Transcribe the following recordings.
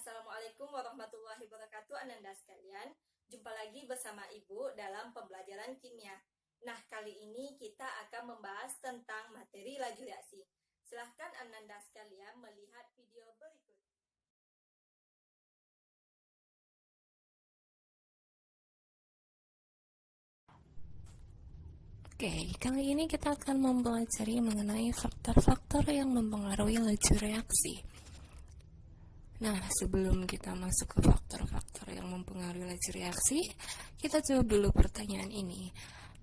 Assalamualaikum warahmatullahi wabarakatuh, Ananda sekalian. Jumpa lagi bersama Ibu dalam pembelajaran kimia. Nah, kali ini kita akan membahas tentang materi laju reaksi. Silahkan Ananda sekalian melihat video berikut. Oke, kali ini kita akan mempelajari mengenai faktor-faktor yang mempengaruhi laju reaksi. Nah, sebelum kita masuk ke faktor-faktor yang mempengaruhi laju reaksi, kita jawab dulu pertanyaan ini.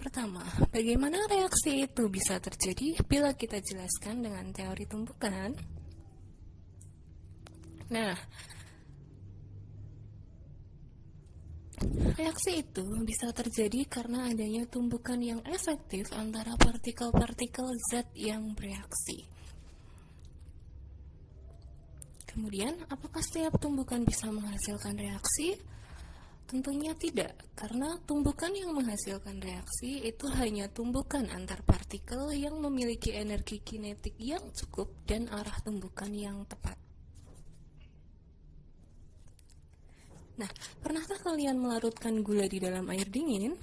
Pertama, bagaimana reaksi itu bisa terjadi bila kita jelaskan dengan teori tumbukan? Nah, reaksi itu bisa terjadi karena adanya tumbukan yang efektif antara partikel-partikel zat yang bereaksi. Kemudian, apakah setiap tumbukan bisa menghasilkan reaksi? Tentunya tidak, karena tumbukan yang menghasilkan reaksi itu hanya tumbukan antar partikel yang memiliki energi kinetik yang cukup dan arah tumbukan yang tepat. Nah, pernahkah kalian melarutkan gula di dalam air dingin?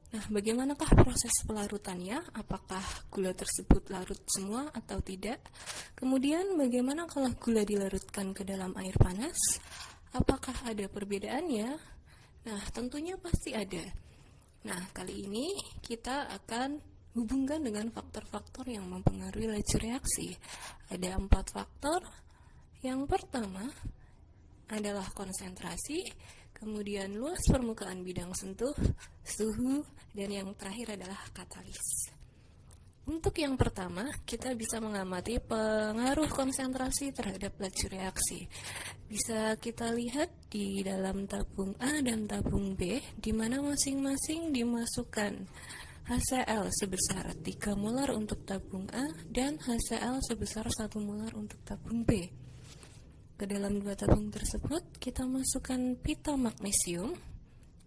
Nah, bagaimanakah proses pelarutannya? Apakah gula tersebut larut semua atau tidak? Kemudian, bagaimana kalau gula dilarutkan ke dalam air panas? Apakah ada perbedaannya? Nah, tentunya pasti ada. Nah, kali ini kita akan hubungkan dengan faktor-faktor yang mempengaruhi laju reaksi. Ada 4 faktor. Yang pertama adalah konsentrasi, kemudian luas permukaan bidang sentuh, suhu, dan yang terakhir adalah katalis. Untuk yang pertama, kita bisa mengamati pengaruh konsentrasi terhadap laju reaksi. Bisa kita lihat di dalam tabung A dan tabung B, di mana masing-masing dimasukkan HCl sebesar 3 molar untuk tabung A dan HCl sebesar 1 molar untuk tabung B. Ke dalam 2 tabung tersebut kita masukkan pita magnesium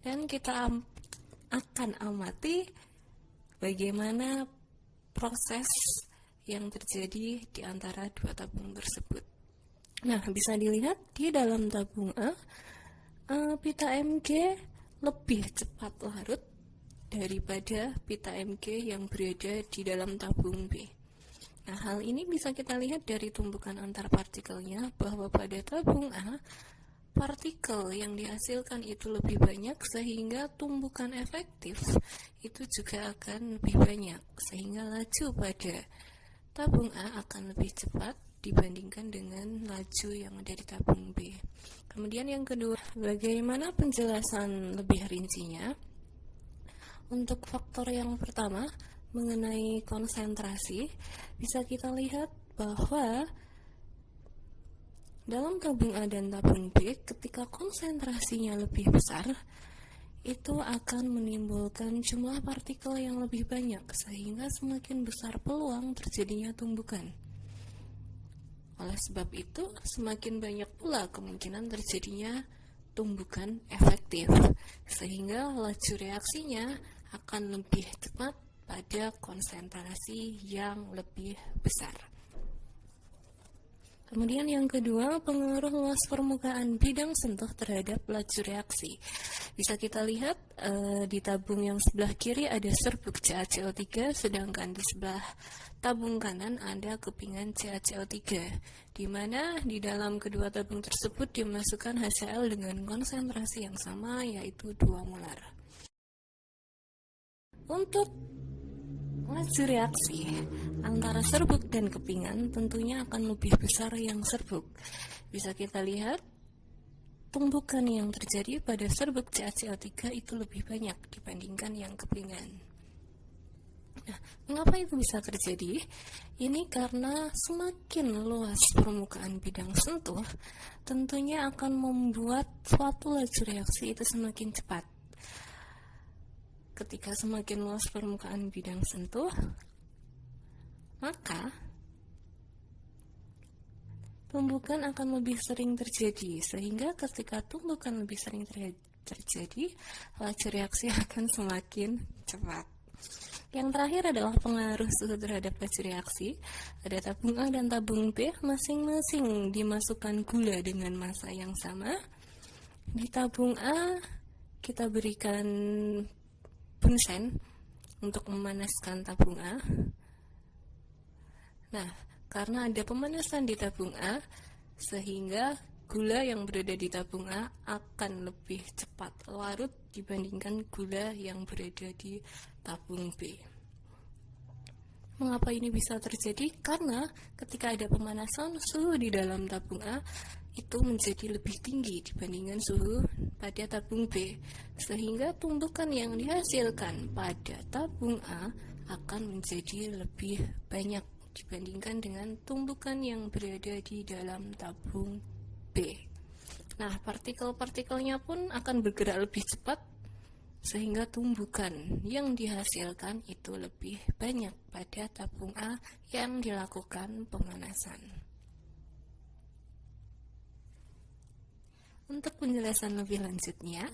dan kita akan amati bagaimana proses yang terjadi di antara 2 tabung tersebut. Nah, bisa dilihat di dalam tabung A, pita Mg lebih cepat larut daripada pita Mg yang berada di dalam tabung B. Nah, hal ini bisa kita lihat dari tumbukan antar partikelnya, bahwa pada tabung A, partikel yang dihasilkan itu lebih banyak, sehingga tumbukan efektif itu juga akan lebih banyak, sehingga laju pada tabung A akan lebih cepat dibandingkan dengan laju yang ada di tabung B. Kemudian yang kedua, bagaimana penjelasan lebih rincinya? Untuk faktor yang pertama, mengenai konsentrasi, bisa kita lihat bahwa dalam tabung A dan tabung B, ketika konsentrasinya lebih besar, itu akan menimbulkan jumlah partikel yang lebih banyak, sehingga semakin besar peluang terjadinya tumbukan. Oleh sebab itu, semakin banyak pula kemungkinan terjadinya tumbukan efektif, sehingga laju reaksinya akan lebih cepat pada konsentrasi yang lebih besar. Kemudian yang kedua, pengaruh luas permukaan bidang sentuh terhadap laju reaksi. Bisa kita lihat di tabung yang sebelah kiri ada serbuk CaCO3, sedangkan di sebelah tabung kanan ada kepingan CaCO3, di mana di dalam kedua tabung tersebut dimasukkan HCl dengan konsentrasi yang sama, yaitu 2 molar. Untuk laju reaksi antara serbuk dan kepingan tentunya akan lebih besar yang serbuk. Bisa kita lihat tumbukan yang terjadi pada serbuk CaCO3 itu lebih banyak dibandingkan yang kepingan. Nah, mengapa itu bisa terjadi? Ini karena semakin luas permukaan bidang sentuh tentunya akan membuat suatu laju reaksi itu semakin cepat. Ketika semakin luas permukaan bidang sentuh, maka tumbukan akan lebih sering terjadi, sehingga ketika tumbukan lebih sering terjadi, laju reaksi akan semakin cepat. Yang terakhir adalah pengaruh suhu terhadap laju reaksi. Ada tabung A dan tabung B, masing-masing dimasukkan gula dengan massa yang sama. Di tabung A kita berikan bunsen untuk memanaskan tabung A. Nah, karena ada pemanasan di tabung A, sehingga gula yang berada di tabung A akan lebih cepat larut dibandingkan gula yang berada di tabung B. Mengapa ini bisa terjadi? Karena ketika ada pemanasan, suhu di dalam tabung A itu menjadi lebih tinggi dibandingkan suhu pada tabung B, sehingga tumbukan yang dihasilkan pada tabung A akan menjadi lebih banyak dibandingkan dengan tumbukan yang berada di dalam tabung B. Nah, partikel-partikelnya pun akan bergerak lebih cepat sehingga tumbukan yang dihasilkan itu lebih banyak pada tabung A yang dilakukan pemanasan. Untuk penjelasan lebih lanjutnya,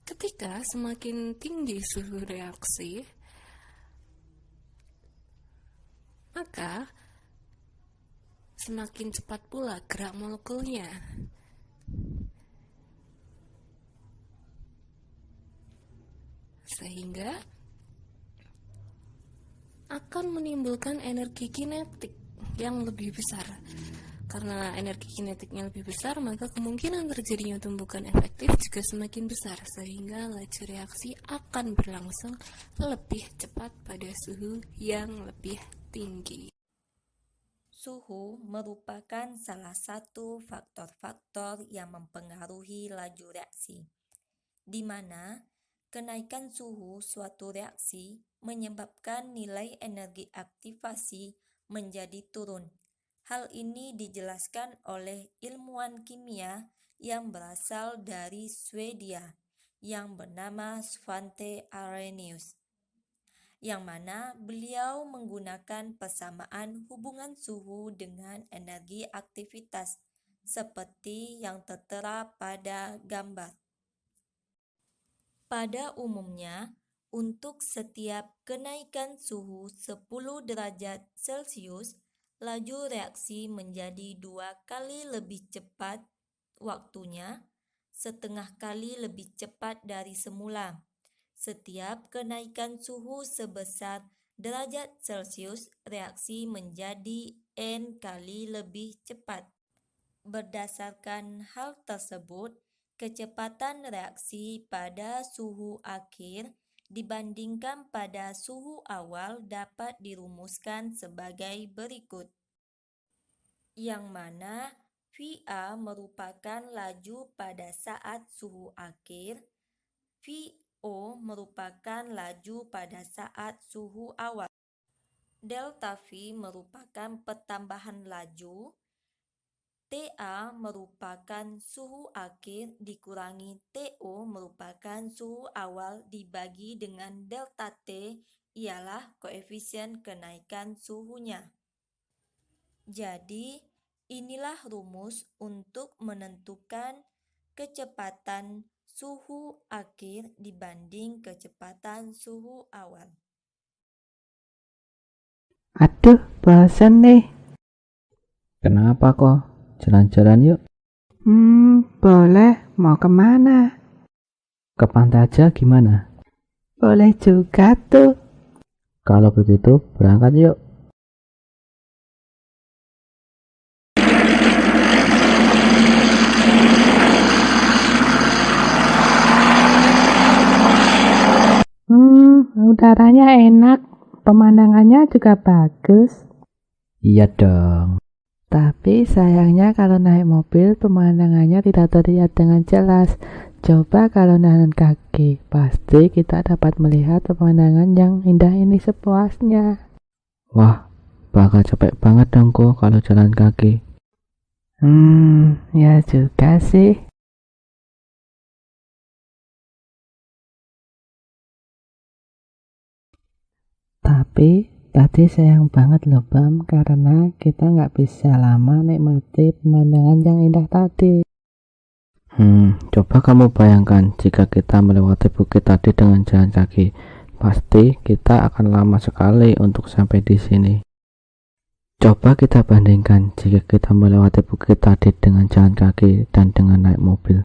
ketika semakin tinggi suhu reaksi, maka semakin cepat pula gerak molekulnya. Sehingga akan menimbulkan energi kinetik yang lebih besar. Karena energi kinetiknya lebih besar, maka kemungkinan terjadinya tumbukan efektif juga semakin besar, sehingga laju reaksi akan berlangsung lebih cepat pada suhu yang lebih tinggi. Suhu merupakan salah satu faktor-faktor yang mempengaruhi laju reaksi, di mana kenaikan suhu suatu reaksi menyebabkan nilai energi aktivasi menjadi turun. Hal ini dijelaskan oleh ilmuwan kimia yang berasal dari Swedia yang bernama Svante Arrhenius, yang mana beliau menggunakan persamaan hubungan suhu dengan energi aktivitas seperti yang tertera pada gambar. Pada umumnya, untuk setiap kenaikan suhu 10 derajat Celcius, laju reaksi menjadi 2 kali lebih cepat waktunya, setengah kali lebih cepat dari semula. Setiap kenaikan suhu sebesar derajat Celcius, reaksi menjadi N kali lebih cepat. Berdasarkan hal tersebut, kecepatan reaksi pada suhu akhir dibandingkan pada suhu awal dapat dirumuskan sebagai berikut, yang mana VA merupakan laju pada saat suhu akhir, VO merupakan laju pada saat suhu awal, delta V merupakan pertambahan laju, TA merupakan suhu akhir dikurangi TO merupakan suhu awal dibagi dengan delta T ialah koefisien kenaikan suhunya. Jadi, inilah rumus untuk menentukan kecepatan suhu akhir dibanding kecepatan suhu awal. Aduh, bosan nih. Kenapa kok? Jalan-jalan yuk. Boleh. Mau kemana? Ke pantai aja gimana? Boleh juga tuh. Kalau begitu berangkat yuk. Udaranya enak. Pemandangannya juga bagus. Iya dong. Tapi sayangnya kalau naik mobil pemandangannya tidak terlihat dengan jelas. Coba kalau jalan kaki, pasti kita dapat melihat pemandangan yang indah ini sepuasnya. Wah, bakal capek banget dong kok kalau jalan kaki. Ya juga sih. Tapi tadi sayang banget loh Bam, karena kita nggak bisa lama nikmati pemandangan yang indah tadi. Coba kamu bayangkan jika kita melewati bukit tadi dengan jalan kaki. Pasti kita akan lama sekali untuk sampai di sini. Coba kita bandingkan jika kita melewati bukit tadi dengan jalan kaki dan dengan naik mobil.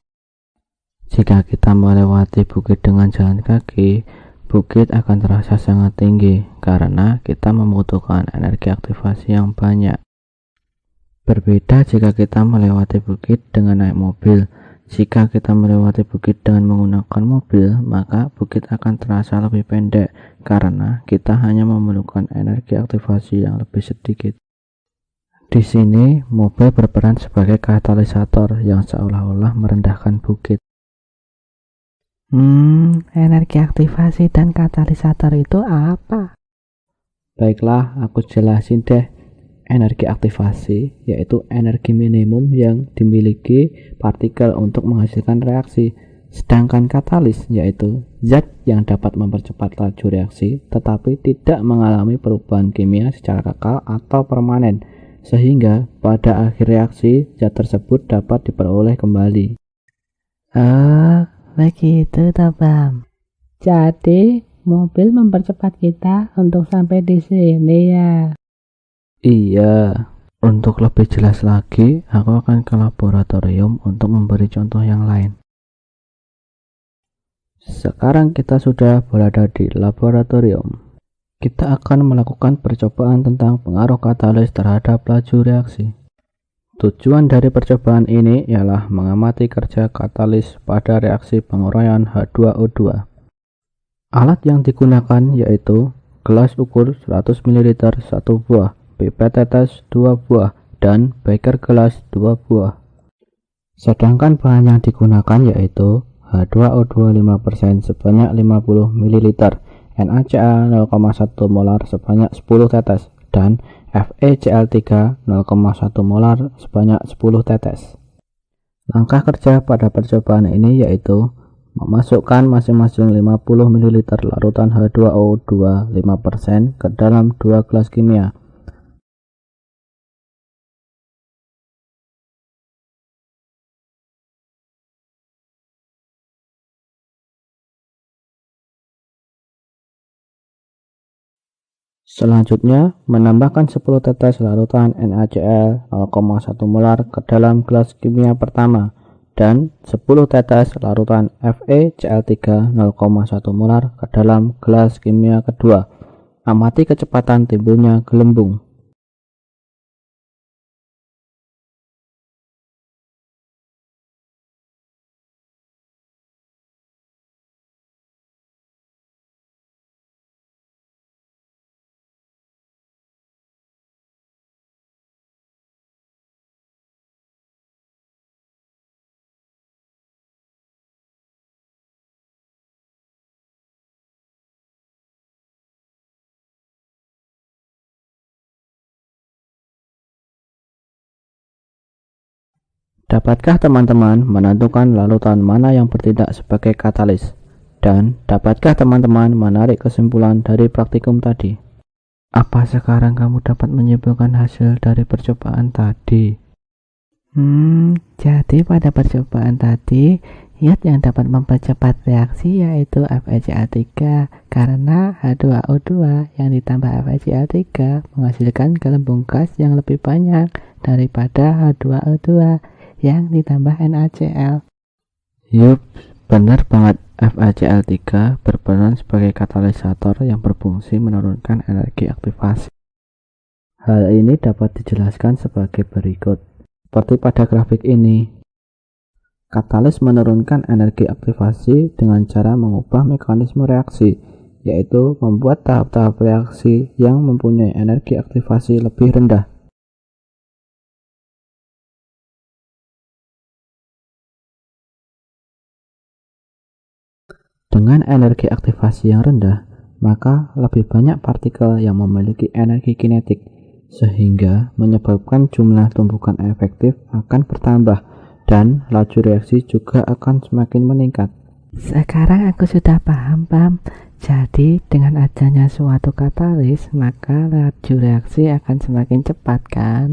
Jika kita melewati bukit dengan jalan kaki, bukit akan terasa sangat tinggi karena kita membutuhkan energi aktivasi yang banyak. Berbeda jika kita melewati bukit dengan naik mobil. Jika kita melewati bukit dengan menggunakan mobil, maka bukit akan terasa lebih pendek karena kita hanya memerlukan energi aktivasi yang lebih sedikit. Di sini, mobil berperan sebagai katalisator yang seolah-olah merendahkan bukit. Energi aktivasi dan katalisator itu apa? Baiklah, aku jelasin deh. Energi aktivasi yaitu energi minimum yang dimiliki partikel untuk menghasilkan reaksi. Sedangkan katalis yaitu zat yang dapat mempercepat laju reaksi tetapi tidak mengalami perubahan kimia secara kekal atau permanen, sehingga pada akhir reaksi zat tersebut dapat diperoleh kembali. Begitu toh, Bam. Jadi mobil mempercepat kita untuk sampai di sini ya. Iya, untuk lebih jelas lagi, aku akan ke laboratorium untuk memberi contoh yang lain. Sekarang kita sudah berada di laboratorium. Kita akan melakukan percobaan tentang pengaruh katalis terhadap laju reaksi. Tujuan dari percobaan ini ialah mengamati kerja katalis pada reaksi penguraian H2O2. Alat yang digunakan yaitu gelas ukur 100 ml 1 buah, pipet tetes 2 buah, dan beker gelas 2 buah. Sedangkan bahan yang digunakan yaitu H2O2 5% sebanyak 50 ml, NaCl 0,1 molar sebanyak 10 tetes, dan FeCl3 0,1 molar sebanyak 10 tetes. Langkah kerja pada percobaan ini yaitu memasukkan masing-masing 50 ml larutan H2O2 5% ke dalam 2 gelas kimia. Selanjutnya, menambahkan 10 tetes larutan NaCl 0,1 molar ke dalam gelas kimia pertama dan 10 tetes larutan FeCl3 0,1 molar ke dalam gelas kimia kedua. Amati kecepatan timbulnya gelembung. Dapatkah teman-teman menentukan larutan mana yang bertindak sebagai katalis? Dan dapatkah teman-teman menarik kesimpulan dari praktikum tadi? Apa sekarang kamu dapat menyimpulkan hasil dari percobaan tadi? Jadi pada percobaan tadi, zat yang dapat mempercepat reaksi yaitu FeCl3 karena H2O2 yang ditambah FeCl3 menghasilkan gelembung gas yang lebih banyak daripada H2O2 yang ditambah NaCl. Yup, benar banget. FeCl3 berperan sebagai katalisator yang berfungsi menurunkan energi aktivasi. Hal ini dapat dijelaskan sebagai berikut. Seperti pada grafik ini, katalis menurunkan energi aktivasi dengan cara mengubah mekanisme reaksi, yaitu membuat tahap-tahap reaksi yang mempunyai energi aktivasi lebih rendah. Dengan energi aktivasi yang rendah, maka lebih banyak partikel yang memiliki energi kinetik, sehingga menyebabkan jumlah tumpukan efektif akan bertambah dan laju reaksi juga akan semakin meningkat. Sekarang aku sudah paham, Pam. Jadi dengan adanya suatu katalis, maka laju reaksi akan semakin cepat, kan?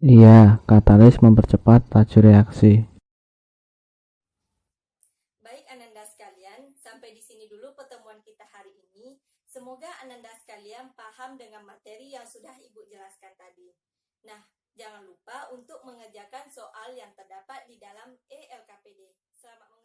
Iya, katalis mempercepat laju reaksi. paham dengan materi yang sudah Ibu jelaskan tadi. Nah, jangan lupa untuk mengerjakan soal yang terdapat di dalam ELKPD. Selamat mengerjakan.